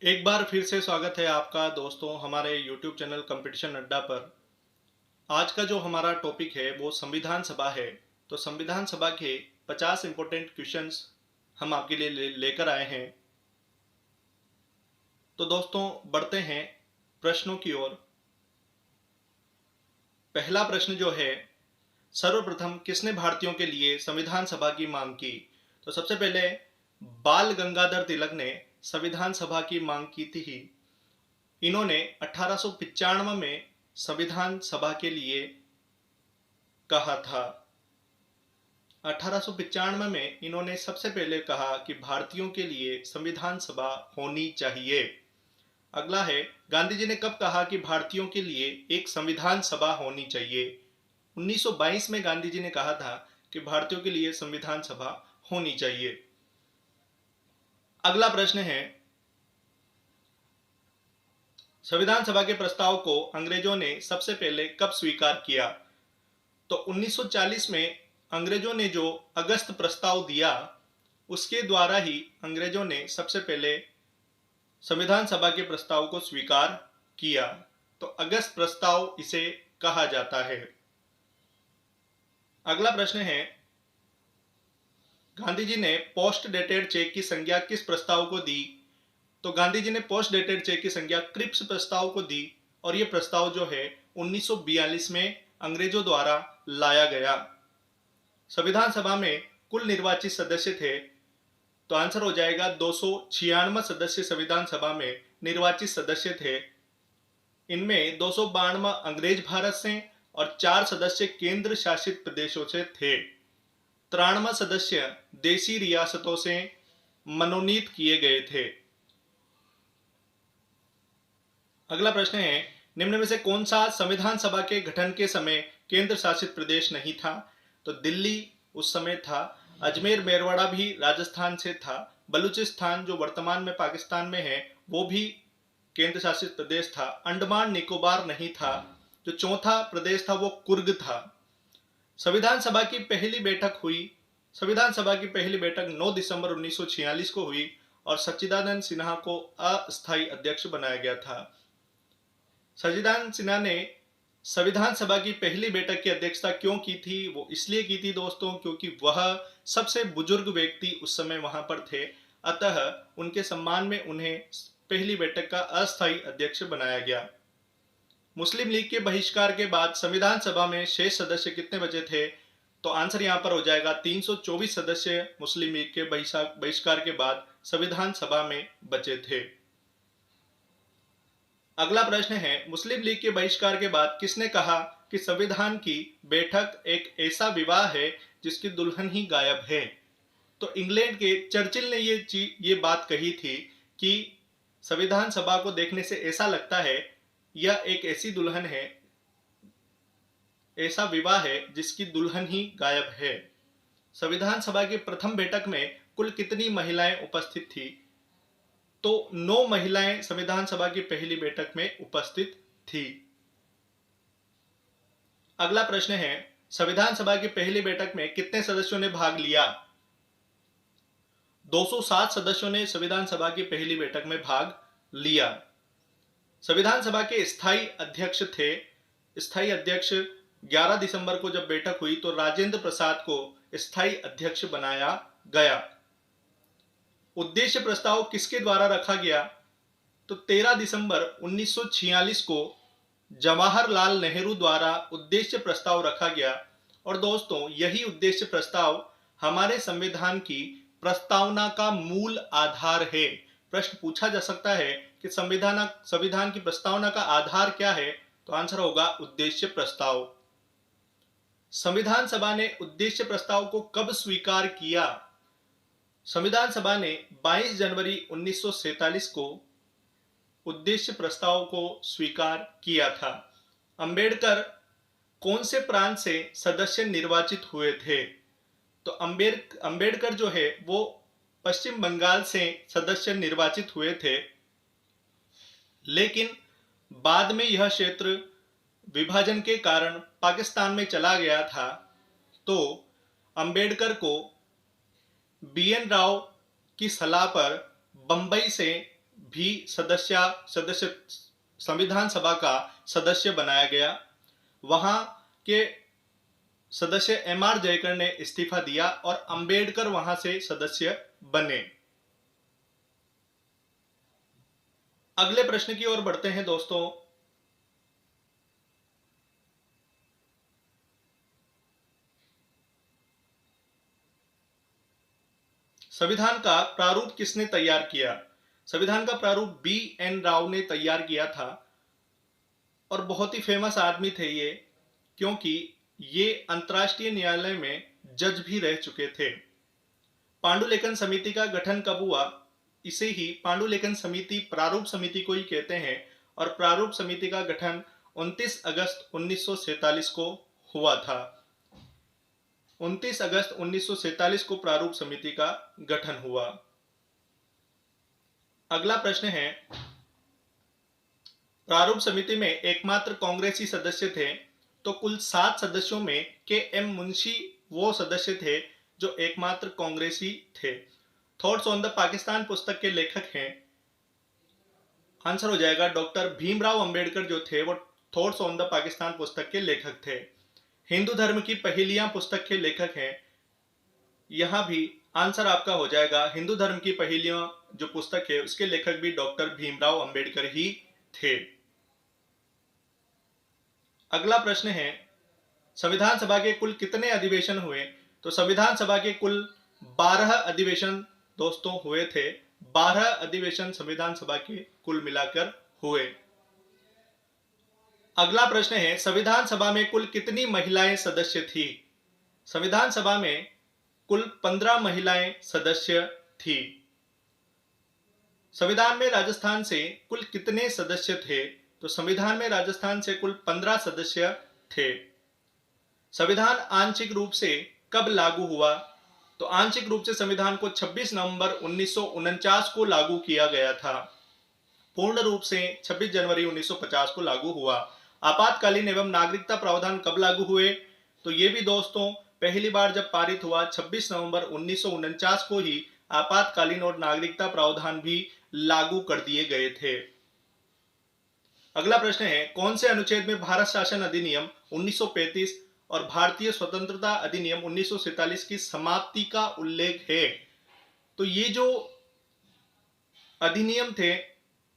एक बार फिर से स्वागत है आपका दोस्तों हमारे YouTube चैनल कंपटीशन अड्डा पर। आज का जो हमारा टॉपिक है वो संविधान सभा है। तो संविधान सभा के 50 इंपॉर्टेंट क्वेश्चंस हम आपके लिए लेकर आए हैं। तो दोस्तों बढ़ते हैं प्रश्नों की ओर। पहला प्रश्न जो है, सर्वप्रथम किसने भारतीयों के लिए संविधान सभा की मांग की? तो सबसे पहले बाल गंगाधर तिलक ने संविधान सभा की मांग की थी। इन्होंने 1895 में संविधान सभा के लिए कहा था। 1895 में इन्होंने सबसे पहले कहा कि भारतीयों के लिए संविधान सभा होनी चाहिए। अगला है, गांधी जी ने कब कहा कि भारतीयों के लिए एक संविधान सभा होनी चाहिए? 1922 में गांधी जी ने कहा था कि भारतीयों के लिए संविधान सभा होनी चाहिए। अगला प्रश्न है, संविधान सभा के प्रस्ताव को अंग्रेजों ने सबसे पहले कब स्वीकार किया? तो 1940 में अंग्रेजों ने जो अगस्त प्रस्ताव दिया उसके द्वारा ही अंग्रेजों ने सबसे पहले संविधान सभा के प्रस्ताव को स्वीकार किया। तो अगस्त प्रस्ताव इसे कहा जाता है। अगला प्रश्न है, गांधी जी ने पोस्ट डेटेड चेक की संज्ञा किस प्रस्ताव को दी? तो गांधी जी ने पोस्ट डेटेड चेक की संज्ञा क्रिप्स प्रस्ताव को दी और यह प्रस्ताव जो है 1942 में अंग्रेजों द्वारा लाया गया। संविधान सभा में कुल निर्वाचित सदस्य थे, तो आंसर हो जाएगा 296 सदस्य संविधान सभा में निर्वाचित सदस्य थे। इनमें 292 अंग्रेज भारत से और 4 सदस्य केंद्र शासित प्रदेशों से थे। 93 सदस्य देशी रियासतों से मनोनीत किए गए थे। अगला प्रश्न है, निम्न में से कौन सा संविधान सभा के गठन के समय केंद्र शासित प्रदेश नहीं था? तो दिल्ली उस समय था, अजमेर मेरवाड़ा भी राजस्थान से था, बलूचिस्तान जो वर्तमान में पाकिस्तान में है वो भी केंद्र शासित प्रदेश था, अंडमान निकोबार नहीं था, जो चौथा प्रदेश था वो कुर्ग था। संविधान सभा की पहली बैठक हुई। संविधान सभा की पहली बैठक 9 दिसंबर 1946 को हुई और सच्चिदानंद सिन्हा को अस्थायी अध्यक्ष बनाया गया था। सच्चिदानंद सिन्हा ने संविधान सभा की पहली बैठक की अध्यक्षता क्यों की थी? वो इसलिए की थी दोस्तों क्योंकि वह सबसे बुजुर्ग व्यक्ति उस समय वहां पर थे, अतः उनके सम्मान में उन्हें पहली बैठक का अस्थायी अध्यक्ष बनाया गया। मुस्लिम लीग के बहिष्कार के बाद संविधान सभा में शेष सदस्य कितने बचे थे? तो आंसर यहां पर हो जाएगा 324 सदस्य मुस्लिम लीग के बहिष्कार के बाद संविधान सभा में बचे थे। अगला प्रश्न है, मुस्लिम लीग के बहिष्कार के बाद किसने कहा कि संविधान की बैठक एक ऐसा विवाह है जिसकी दुल्हन ही गायब है? तो इंग्लैंड के चर्चिल ने ये बात कही थी कि संविधान सभा को देखने से ऐसा लगता है यह एक ऐसी दुल्हन है, ऐसा विवाह है जिसकी दुल्हन ही गायब है। संविधान सभा की प्रथम बैठक में कुल कितनी महिलाएं उपस्थित थी? तो 9 महिलाएं संविधान सभा की पहली बैठक में उपस्थित थी। अगला प्रश्न है, संविधान सभा की पहली बैठक में कितने सदस्यों ने भाग लिया? 207 सदस्यों ने संविधान सभा की पहली बैठक में भाग लिया। संविधान सभा के स्थायी अध्यक्ष थे। स्थायी अध्यक्ष 11 दिसंबर को जब बैठक हुई तो राजेंद्र प्रसाद को स्थायी अध्यक्ष बनाया गया। उद्देश्य प्रस्ताव किसके द्वारा रखा गया? तो 13 दिसंबर 1946 को जवाहरलाल नेहरू द्वारा उद्देश्य प्रस्ताव रखा गया और दोस्तों यही उद्देश्य प्रस्ताव हमारे संविधान की प्रस्तावना का मूल आधार है। प्रश्न पूछा जा सकता है कि संविधान की प्रस्तावना का आधार क्या है? तो आंसर होगा उद्देश्य प्रस्ताव। संविधान सभा ने उद्देश्य प्रस्ताव को कब स्वीकार किया? संविधान सभा ने 22 जनवरी 1947 को उद्देश्य प्रस्ताव को स्वीकार किया था। अंबेडकर कौन से प्रांत से सदस्य निर्वाचित हुए थे? तो अंबेडकर जो है वो पश्चिम बंगाल से सदस्य निर्वाचित हुए थे, लेकिन बाद में यह क्षेत्र विभाजन के कारण पाकिस्तान में चला गया था, तो अंबेडकर को बीएन राव की सलाह पर बंबई से भी सदस्य संविधान सभा का सदस्य बनाया गया। वहां के सदस्य एम.आर. जयकर ने इस्तीफा दिया और अंबेडकर वहां से सदस्य बने। अगले प्रश्न की ओर बढ़ते हैं दोस्तों। संविधान का प्रारूप किसने तैयार किया? संविधान का प्रारूप बी.एन. राव ने तैयार किया था और बहुत ही फेमस आदमी थे ये, क्योंकि ये अंतर्राष्ट्रीय न्यायालय में जज भी रह चुके थे। पांडुलेखन समिति का गठन कब हुआ? इसे ही पांडुलेखन समिति प्रारूप समिति को ही कहते हैं और प्रारूप समिति का गठन 29 अगस्त 1947 को हुआ था। 29 अगस्त 1947 को प्रारूप समिति का गठन हुआ। अगला प्रश्न है, प्रारूप समिति में एकमात्र कांग्रेसी सदस्य थे, तो कुल 7 सदस्यों में के.एम. मुंशी वो सदस्य थे जो एकमात्र कांग्रेसी थे। थॉट्स ऑन द पाकिस्तान पुस्तक के लेखक हैं, आंसर हो जाएगा डॉक्टर भीमराव अंबेडकर जो थे वो थॉट्स ऑन द पाकिस्तान पुस्तक के लेखक थे। हिंदू धर्म की पहेलियां पुस्तक के लेखक हैं, यहां भी आंसर आपका हो जाएगा हिंदू धर्म की पहेलियां जो पुस्तक है उसके लेखक भी डॉक्टर भीमराव अंबेडकर ही थे। अगला प्रश्न है, संविधान सभा के कुल कितने अधिवेशन हुए? तो संविधान सभा के कुल 12 अधिवेशन दोस्तों हुए थे। 12 अधिवेशन संविधान सभा के कुल मिलाकर हुए। अगला प्रश्न है, संविधान सभा में कुल कितनी महिलाएं सदस्य थी? संविधान सभा में कुल 15 महिलाएं सदस्य थी। संविधान में राजस्थान से कुल कितने सदस्य थे? तो संविधान में राजस्थान से कुल 15 सदस्य थे। संविधान आंशिक रूप से कब लागू हुआ? तो आंशिक रूप से संविधान को 26 नवंबर 1949 को लागू किया गया था। पूर्ण रूप से 26 जनवरी 1950 को लागू हुआ। आपातकालीन एवं नागरिकता प्रावधान कब लागू हुए? तो ये भी दोस्तों पहली बार जब पारित हुआ 26 नवंबर 1949 को ही आपातकालीन और नागरिकता प्रावधान भी लागू कर दिए गए थे। अगला प्रश्न है, कौन से अनुच्छेद में भारत शासन अधिनियम 1935 और भारतीय स्वतंत्रता अधिनियम 1947 की समाप्ति का उल्लेख है? तो ये जो अधिनियम थे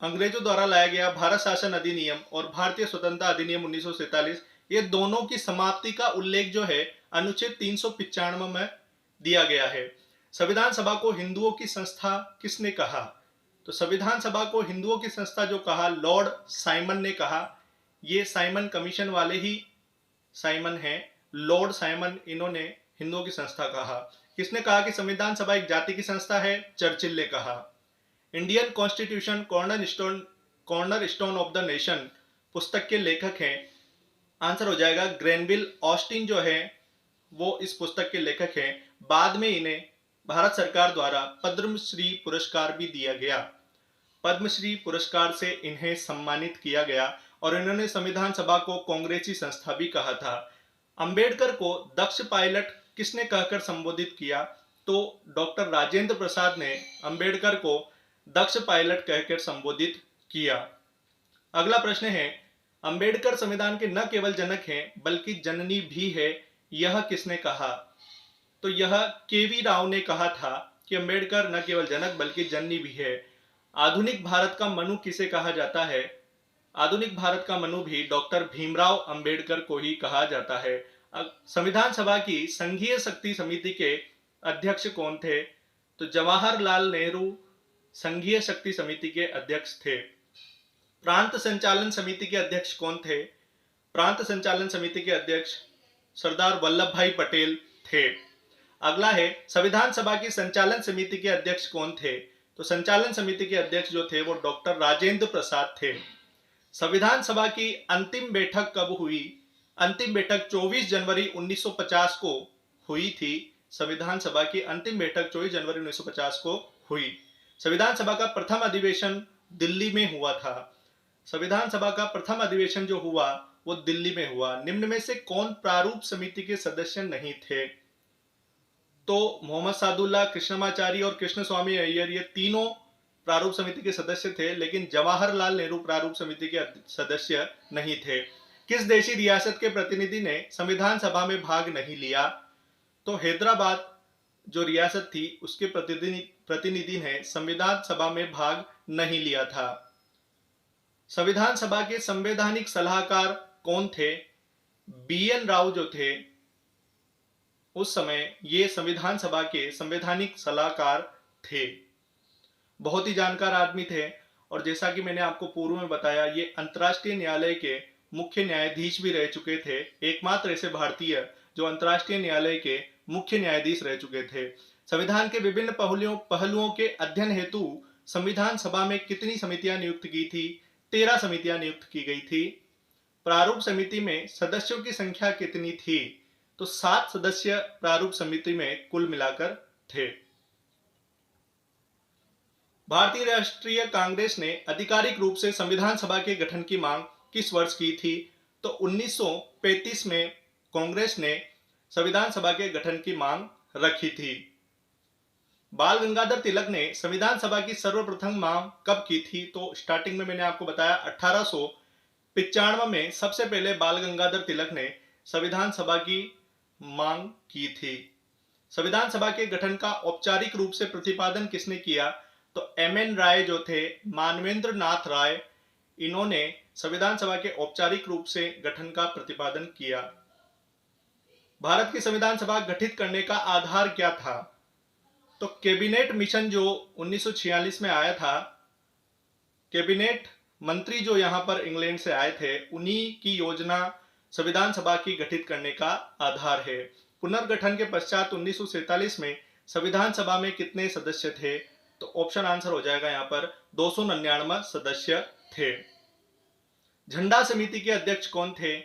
अंग्रेजों द्वारा लाया गया भारत शासन अधिनियम और भारतीय स्वतंत्रता अधिनियम 1947, ये दोनों की समाप्ति का उल्लेख जो है अनुच्छेद 395 में दिया गया है। संविधान सभा को हिंदुओं की संस्था किसने कहा? तो संविधान सभा को हिंदुओं की संस्था जो कहा लॉर्ड साइमन ने कहा। ये साइमन कमीशन वाले ही साइमन हैं, लॉर्ड साइमन, इन्होंने हिंदुओं की संस्था कहा। किसने कहा कि संविधान सभा एक जाति की संस्था है? चर्चिल ने कहा। Indian constitution corner stone of the nation पुस्तक के लेखक हैं, आंसर हो जाएगा ग्रेनविल ऑस्टिन जो है वो इस पुस्तक के लेखक हैं। बाद में इन्हें भारत सरकार द्वारा पद्मश्री पुरस्कार भी दिया गया। पद्मश्री पुरस्कार से इन्हें सम्मानित किया गया और इन्होंने संविधान सभा को कांग्रेसी संस्था भी कहा था। अंबेडकर को दक्ष पायलट किसने कहकर संबोधित किया? तो डॉक्टर राजेंद्र प्रसाद ने अंबेडकर को दक्ष पायलट कहकर संबोधित किया। अगला प्रश्न है, अंबेडकर संविधान के न केवल जनक हैं बल्कि जननी भी है, यह किसने कहा? तो यह के.वी. राव ने कहा था कि अंबेडकर न केवल जनक बल्कि जननी भी है। आधुनिक भारत का मनु किसे कहा जाता है? आधुनिक भारत का मनु भी डॉक्टर भीमराव अंबेडकर को ही कहा जाता है। संविधान सभा की संघीय शक्ति समिति के अध्यक्ष कौन थे? तो जवाहरलाल नेहरू संघीय शक्ति समिति के अध्यक्ष थे। प्रांत संचालन समिति के अध्यक्ष कौन थे? प्रांत संचालन समिति के अध्यक्ष सरदार वल्लभ भाई पटेल थे। अगला है, संविधान सभा की संचालन समिति के अध्यक्ष कौन थे? तो संचालन समिति के अध्यक्ष जो थे वो डॉक्टर राजेंद्र प्रसाद थे। संविधान सभा की अंतिम बैठक कब हुई? अंतिम बैठक 24 जनवरी 1950 को हुई थी। संविधान सभा की अंतिम बैठक 24 जनवरी 1950 को हुई। संविधान सभा का प्रथम अधिवेशन दिल्ली में हुआ था। संविधान सभा का प्रथम अधिवेशन जो हुआ वो दिल्ली में हुआ। निम्न में से कौन प्रारूप समिति के सदस्य नहीं थे? तो मोहम्मद सादुल्लाह, कृष्णमाचारी और कृष्ण स्वामी अय्यर, ये तीनों प्रारूप समिति के सदस्य थे, लेकिन जवाहरलाल नेहरू प्रारूप समिति के सदस्य नहीं थे। किस देशी रियासत के प्रतिनिधि ने संविधान सभा में भाग नहीं लिया? तो हैदराबाद जो रियासत थी उसके प्रतिनिधि ने संविधान सभा में भाग नहीं लिया था। संविधान सभा के संवैधानिक सलाहकार कौन थे? BN राव जो थे उस समय ये संविधान सभा के संवैधानिक सलाहकार थे। बहुत ही जानकार आदमी थे और जैसा कि मैंने आपको पूर्व में बताया, ये अंतर्राष्ट्रीय न्यायालय के मुख्य न्यायाधीश भी रह चुके थे। एकमात्र ऐसे भारतीय जो अंतर्राष्ट्रीय न्यायालय के मुख्य न्यायाधीश रह चुके थे। संविधान के विभिन्न पहलुओं के अध्ययन हेतु संविधान सभा में कितनी समितियां नियुक्त की थी? 13 समितियां नियुक्त की गई थी। प्रारूप समिति में सदस्यों की संख्या कितनी थी? तो 7 सदस्य प्रारूप समिति में कुल मिलाकर थे। भारतीय राष्ट्रीय कांग्रेस ने आधिकारिक रूप से संविधान सभा के गठन की मांग किस वर्ष की थी? तो 1935 में कांग्रेस ने संविधान सभा के गठन की मांग रखी थी। बाल गंगाधर तिलक ने संविधान सभा की सर्वप्रथम मांग कब की थी? तो स्टार्टिंग में मैंने आपको बताया 1895 में सबसे पहले बाल गंगाधर तिलक ने संविधान सभा की मांग की थी। संविधान सभा के गठन का औपचारिक रूप से प्रतिपादन किसने किया? तो MN राय जो थे, मानवेंद्र नाथ राय, इन्होंने संविधान सभा के औपचारिक रूप से गठन का प्रतिपादन किया। भारत की संविधान सभा गठित करने का आधार क्या था? तो कैबिनेट मिशन जो 1946 में आया था, कैबिनेट मंत्री जो यहां पर इंग्लैंड से आए थे, उन्हीं की योजना संविधान सभा की गठित करने का आधार है। पुनर्गठन के पश्चात 1947 में संविधान सभा में कितने सदस्य थे? तो ऑप्शन आंसर हो जाएगा यहां पर 299 सदस्य थे। झंडा समिति के अध्यक्ष कौन थे?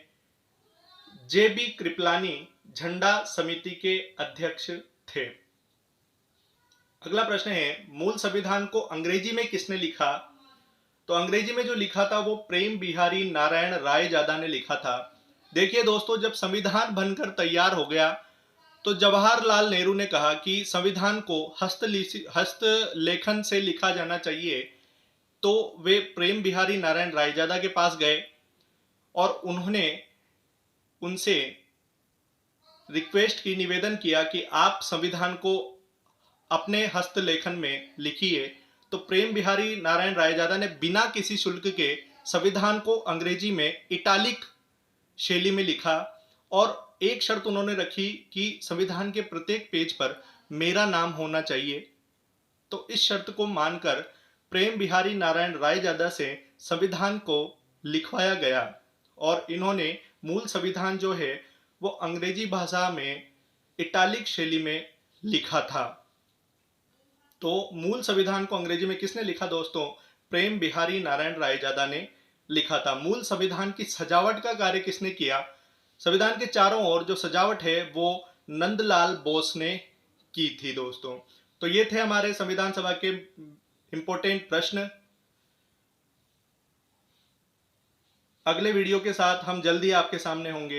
JB कृपलानी झंडा समिति के अध्यक्ष थे। अगला प्रश्न है, मूल संविधान को अंग्रेजी में किसने लिखा? तो अंग्रेजी में जो लिखा था वो प्रेम बिहारी नारायण रायजादा ने लिखा था। देखिए दोस्तों, जब संविधान बनकर तैयार हो गया तो जवाहरलाल नेहरू ने कहा कि संविधान को हस्तलेखन से लिखा जाना चाहिए, तो वे प्रेम बिहारी नारायण रायजादा के पास गए और उन्होंने उनसे रिक्वेस्ट की, निवेदन किया कि आप संविधान को अपने हस्तलेखन में लिखिए। तो प्रेम बिहारी नारायण रायजादा ने बिना किसी शुल्क के संविधान को अंग्रेजी में इटालिक शैली में लिखा और एक शर्त उन्होंने रखी कि संविधान के प्रत्येक पेज पर मेरा नाम होना चाहिए। तो इस शर्त को मानकर प्रेम बिहारी नारायण रायजादा से संविधान को लिखवाया गया और इन्होंने मूल संविधान जो है वो अंग्रेजी भाषा में इटालिक शैली में लिखा था। तो मूल संविधान को अंग्रेजी में किसने लिखा दोस्तों? प्रेम बिहारी नारायण रायजादा ने लिखा था। मूल संविधान की सजावट का कार्य किसने किया? संविधान के चारों ओर जो सजावट है वो नंदलाल बोस ने की थी दोस्तों। तो ये थे हमारे संविधान सभा के इंपॉर्टेंट प्रश्न। अगले वीडियो के साथ हम जल्दी आपके सामने होंगे।